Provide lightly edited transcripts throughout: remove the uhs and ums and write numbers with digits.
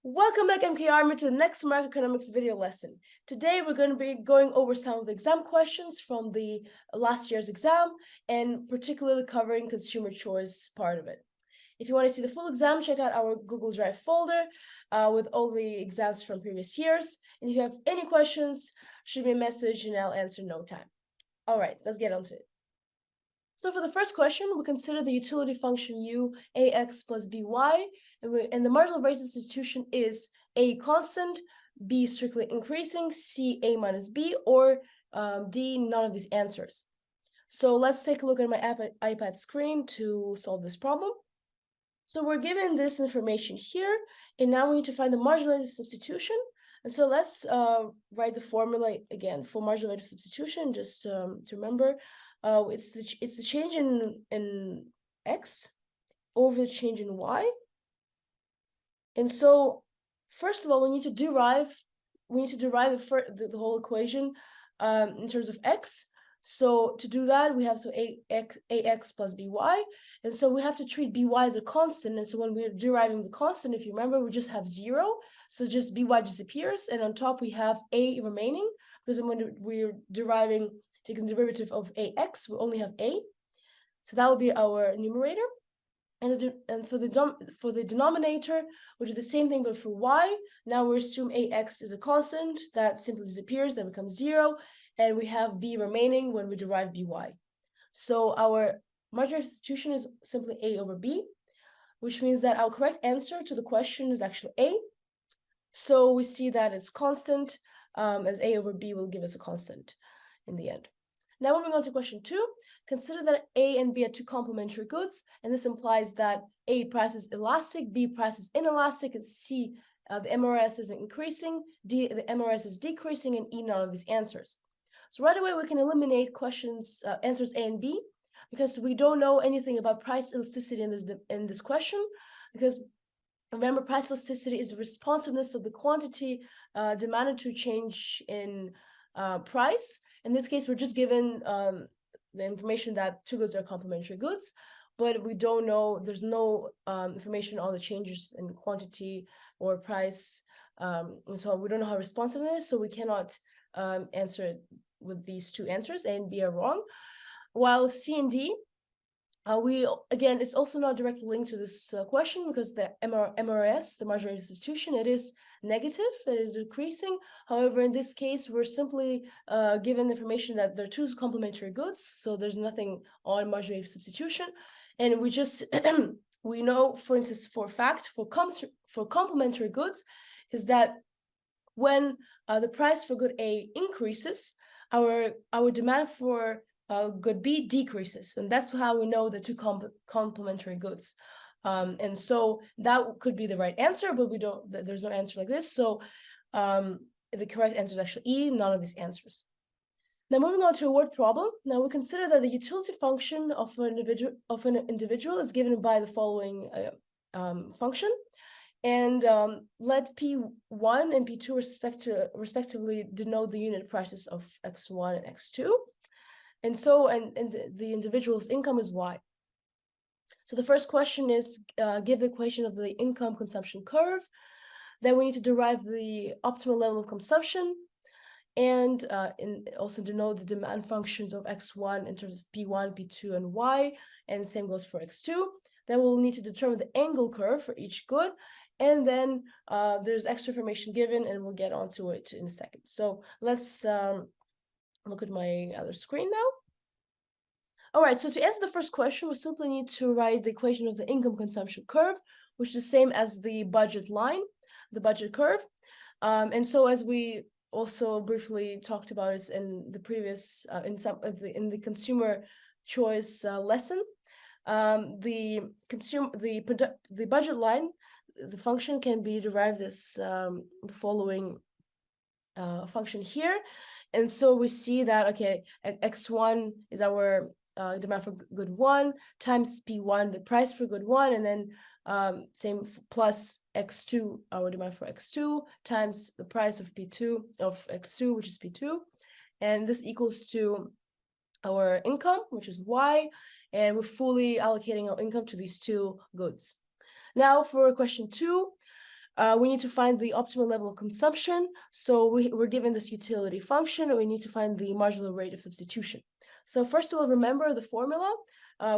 Welcome back, MK Army, to the next Microeconomics video lesson. Today, we're going to be going over some of the exam questions from the last year's exam, and particularly covering consumer choice part of it. If you want to see the full exam, check out our Google Drive folder with all the exams from previous years. And if you have any questions, shoot me a message and I'll answer in no time. All right, let's get on to it. So for the first question, we consider the utility function u ax plus by, and the marginal rate of substitution is a constant, b strictly increasing, c a minus b, or d none of these answers. So let's take a look at my iPad screen to solve this problem. So we're given this information here, and now we need to find the marginal rate of substitution. And so let's write the formula again for marginal rate of substitution, just to remember. It's the change in x over the change in y. And so first of all, we need to derive the whole equation in terms of x. So to do that, we have ax plus by, and so we have to treat by as a constant. And so when we're deriving the constant, if you remember, we just have 0, so just by disappears, and on top we have a remaining, because when we're taking the derivative of ax, we only have a, so that will be our numerator. And for the denominator, we do the same thing, but for y. Now we assume ax is a constant that simply disappears, that becomes 0, and we have b remaining when we derive by. So our marginal substitution is simply a over b, which means that our correct answer to the question is actually a. So we see that it's constant, as a over b will give us a constant in the end. Now moving on to question 2, consider that A and B are two complementary goods, and this implies that A price is elastic, B price is inelastic, and C, the MRS is increasing, D, the MRS is decreasing, and E, none of these answers. So right away, we can eliminate answers A and B, because we don't know anything about price elasticity in this question, because remember, price elasticity is the responsiveness of the quantity demanded to change in price. In this case, we're just given the information that two goods are complementary goods, but we don't know, there's no information on the changes in quantity or price. And so we don't know how responsive it is, so we cannot answer it with these two answers. A and B are wrong. While C and D, again, it's also not directly linked to this question, because the MRS, the marginal rate of substitution, it is negative, it is decreasing. However, in this case, we're simply given information that they're two complementary goods, so there's nothing on marginal rate of substitution. And we just, we know, for instance, for a fact, for complementary goods, is that when the price for good A increases, our demand for good B decreases, and that's how we know the two complementary goods. And so that could be the right answer, but we don't. There's no answer like this. So the correct answer is actually E, none of these answers. Now moving on to a word problem. Now we consider that the utility function of an individual is given by the following function, and let P1 and P2 respectively denote the unit prices of X1 and X2. And so, and the individual's income is Y. So the first question is, give the equation of the income consumption curve. Then we need to derive the optimal level of consumption, and also denote the demand functions of X1 in terms of P1, P2, and Y, and the same goes for X2. Then we'll need to determine the angle curve for each good, and then there's extra information given, and we'll get onto it in a second. So let's look at my other screen now. All right, so to answer the first question, we simply need to write the equation of the income consumption curve, which is the same as the budget line, the budget curve. And so, as we also briefly talked about is in the previous in the consumer choice lesson, the budget line, the function can be derived as the following function here. And so we see that, okay, X1 is our demand for good 1 times P1, the price for good 1, and then same plus X2, our demand for X2, times the price of P2 of X2, which is P2. And this equals to our income, which is Y, and we're fully allocating our income to these two goods. Now for question 2, We need to find the optimal level of consumption. So we're given this utility function, and we need to find the marginal rate of substitution. So first of all, remember the formula.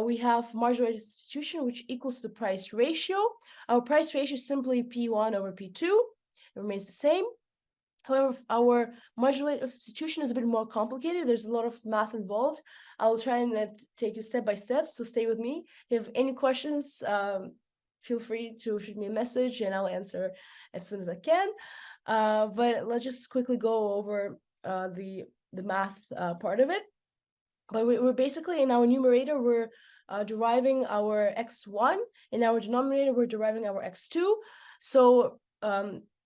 We have marginal rate of substitution, which equals the price ratio. Our price ratio is simply P1 over P2. It remains the same. However, our marginal rate of substitution is a bit more complicated. There's a lot of math involved. I'll try and take you step by step, so stay with me. If you have any questions, feel free to shoot me a message and I'll answer as soon as I can. But let's just quickly go over the math part of it. But we're basically, in our numerator, we're deriving our x1. In our denominator, we're deriving our x2. So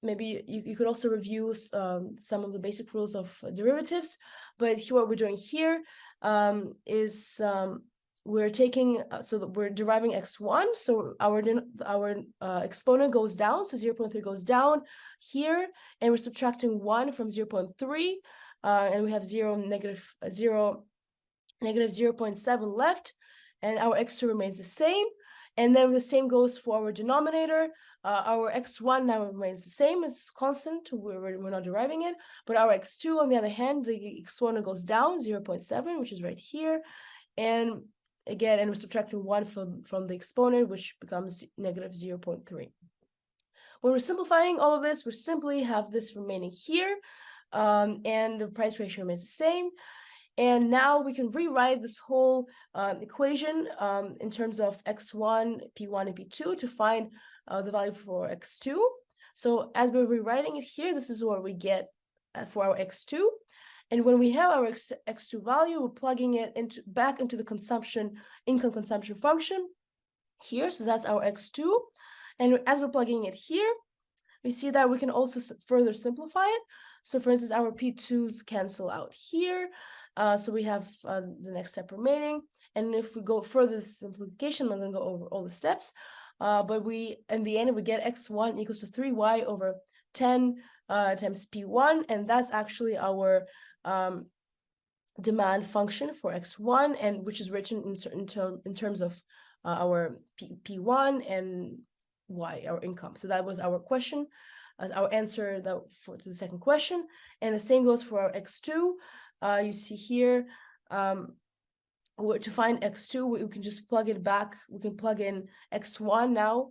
maybe you could also review some of the basic rules of derivatives. But here, what we're doing here is we're taking, so that we're deriving x1. So our exponent goes down, so 0.3 goes down here, and we're subtracting 1 from 0.3, and we have negative 0.7 left, and our x2 remains the same. And then the same goes for our denominator. Our x1 now remains the same, it's constant, we're not deriving it, but our x2, on the other hand, the exponent goes down 0.7, which is right here, and again, and we're subtracting 1 from the exponent, which becomes negative 0.3. When we're simplifying all of this, we simply have this remaining here, and the price ratio remains the same. And now we can rewrite this whole equation in terms of x1, p1, and p2 to find the value for x2. So as we're rewriting it here, this is what we get for our x2. And when we have our x2 value, we're plugging it back into the income consumption function here. So that's our x2. And as we're plugging it here, we see that we can also further simplify it. So for instance, our p2s cancel out here. So we have the next step remaining. And if we go further the simplification, I'm going to go over all the steps. But in the end, we get x1 equals to 3y over 10 times p1. And that's actually our demand function for x1, and which is written in terms of our p1 and y, our income. So that was our question, our answer to the second question. And the same goes for our x2. You see here, to find x2, we can just plug it back. We can plug in x1 now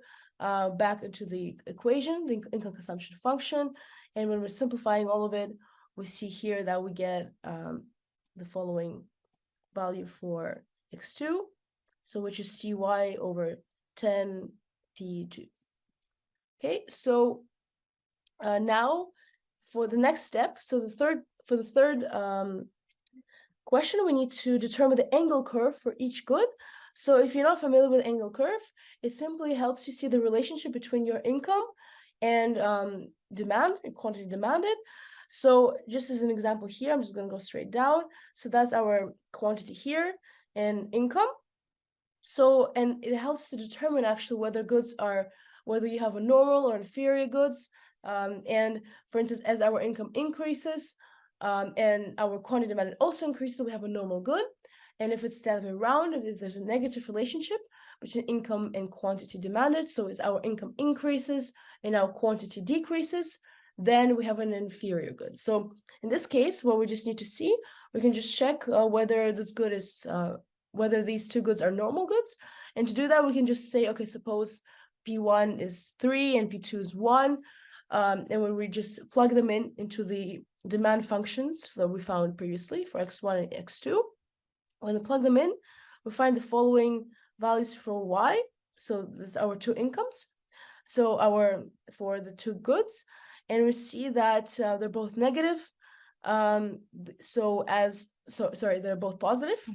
back into the equation, the income consumption function. And when we're simplifying all of it, we see here that we get the following value for x2, so which is cy over 10 p2. Okay, so now for the next step, so for the third question, we need to determine the angle curve for each good. So if you're not familiar with angle curve, it simply helps you see the relationship between your income and demand, and quantity demanded. So just as an example here, I'm just going to go straight down. So that's our quantity here and income. So, and it helps to determine actually whether you have a normal or inferior goods. And for instance, as our income increases and our quantity demanded also increases, we have a normal good. And if it's the other way around, if there's a negative relationship between income and quantity demanded, so as our income increases and our quantity decreases, then we have an inferior good. So in this case, what we just need to see, we can just check whether this good is, whether these two goods are normal goods. And to do that, we can just say, okay, suppose P1 is 3 and P2 is 1. And when we just plug them into the demand functions that we found previously for x1 and x2, when we plug them in, we find the following values for y. So this is our two incomes. So for the two goods, and we see that they're both negative. They're both positive.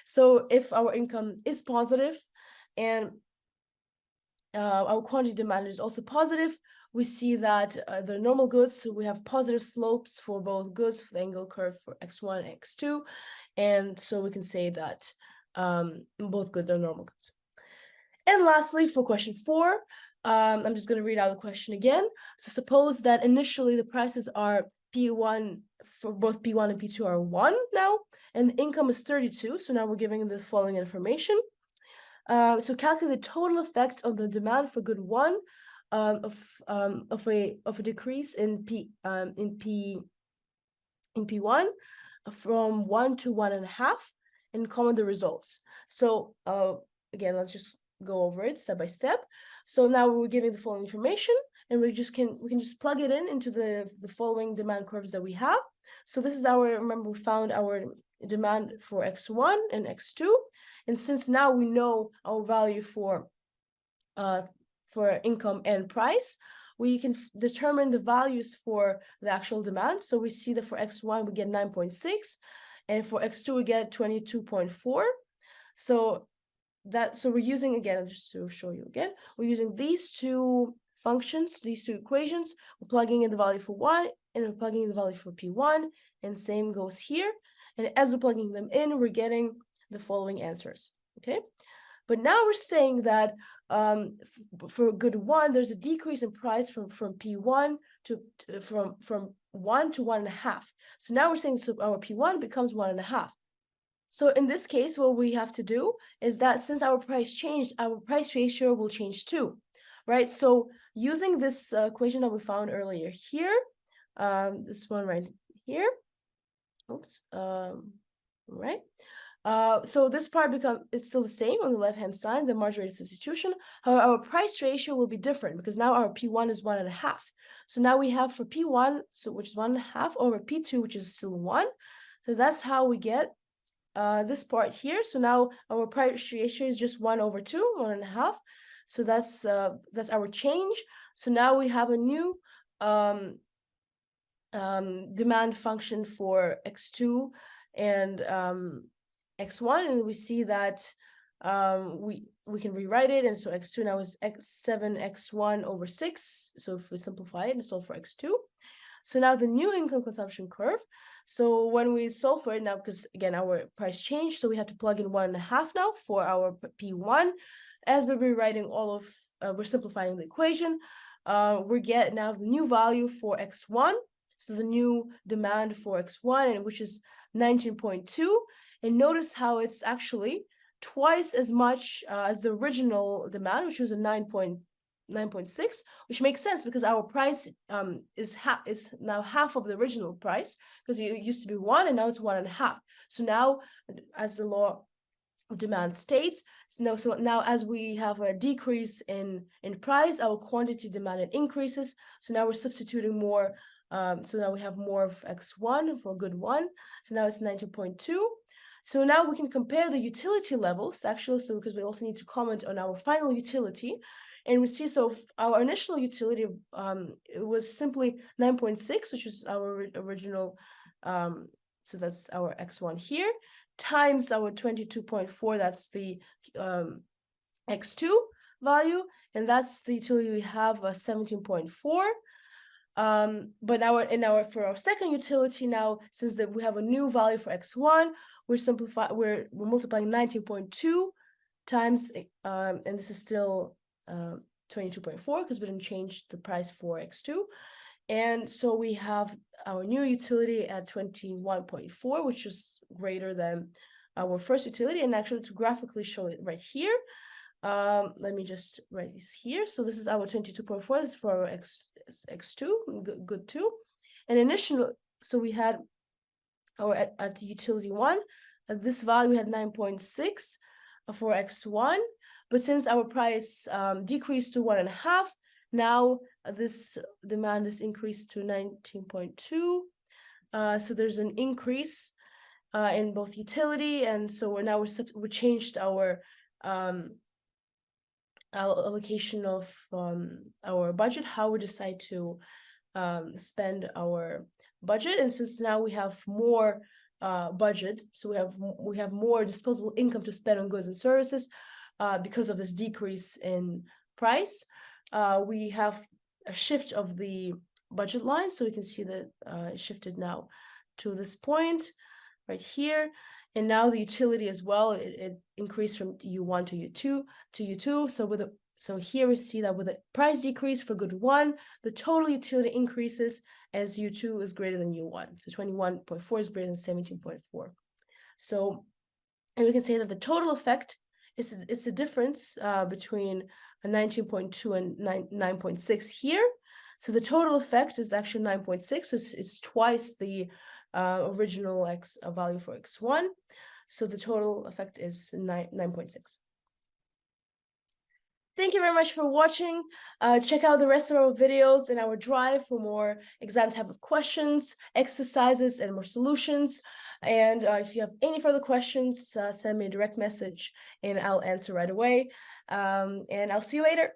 So if our income is positive and our quantity demanded is also positive, we see that the normal goods, so we have positive slopes for both goods for the angle curve for x1 and x2. And so we can say that both goods are normal goods. And lastly, for question 4, I'm just going to read out the question again. So suppose that initially the prices are P1, for both P1 and P2 are 1 now, and the income is 32. So now we're giving the following information. So calculate the total effect on the demand for good 1 of a decrease in P1 from 1 to 1.5 and comment the results. So again, let's just go over it step by step. So now we're giving the following information, and we can just plug it into the following demand curves that we have. So this is remember we found our demand for X1 and X2, and since now we know our value for income and price, we can determine the values for the actual demand. So we see that for X1 we get 9.6, and for X2 we get 22.4. So we're using, again, just to show you again, we're using these two functions, these two equations. We're plugging in the value for y and we're plugging in the value for P1, and same goes here. And as we're plugging them in, we're getting the following answers. Okay, but now we're saying that for good one, there's a decrease in price from P1 to from 1 to 1.5. So now we're saying so our P1 becomes 1.5. So in this case, what we have to do is that since our price changed, our price ratio will change too, right? So using this equation that we found earlier here, this one right here, oops, right? So this part it's still the same on the left-hand side, the margin rate of substitution. However, our price ratio will be different because now our P1 is 1.5. So now we have for P1, which is 1.5, over P2, which is still 1. So that's how we get this part here. So now our price ratio is just 1/2, 1.5. So that's our change. So now we have a new demand function for X2 and X1, and we see that we can rewrite it, and so X2 now is 7x1/6. So if we simplify it and solve for X2, so now the new income consumption curve. So when we solve for it now, because again our price changed, so we have to plug in 1.5 now for our P1. As we're rewriting we're simplifying the equation, we get now the new value for X1. So the new demand for X1, and which is 19.2. And notice how it's actually twice as much as the original demand, which was a 9.6, which makes sense because our price is now half of the original price, because it used to be 1 and now it's 1.5. So now, as the law of demand states, so now as we have a decrease in price, our quantity demanded increases. So now we're substituting more. So now we have more of X1 for good one. So now it's 19.2. So now we can compare the utility levels, actually, so because we also need to comment on our final utility. And we see, so our initial utility, it was simply 9.6, which is our original, so that's our X1 here, times our 22.4, that's the X2 value, and that's the utility we have, 17.4. But for our second utility now, since we have a new value for X1, we're multiplying 19.2 times, and this is still 22.4 because we didn't change the price for X2. And so we have our new utility at 21.4, which is greater than our first utility. And actually, to graphically show it right here, let me just write this here. So this is our 22.4. This is for our X2, good 2. And initially, so we had our at the utility 1, at this value we had 9.6 for X1. But since our price decreased to 1.5, now this demand is increased to 19.2. So there's an increase in both utility, and so we changed our allocation of our budget, how we decide to spend our budget. And since now we have more budget, so we have more disposable income to spend on goods and services because of this decrease in price. We have a shift of the budget line, so you can see that it shifted now to this point right here. And now the utility as well, it increased from U1 to U2. So here we see that with a price decrease for good 1, the total utility increases as U2 is greater than U1. So 21.4 is greater than 17.4. So, and we can say that the total effect It's the difference between a 19.2 and 9.6 here. So the total effect is actually 9.6. So it's twice the original x value for x1. So the total effect is 9.6. Thank you very much for watching. Check out the rest of our videos in our drive for more exam type of questions, exercises, and more solutions. And if you have any further questions, send me a direct message and I'll answer right away. And I'll see you later.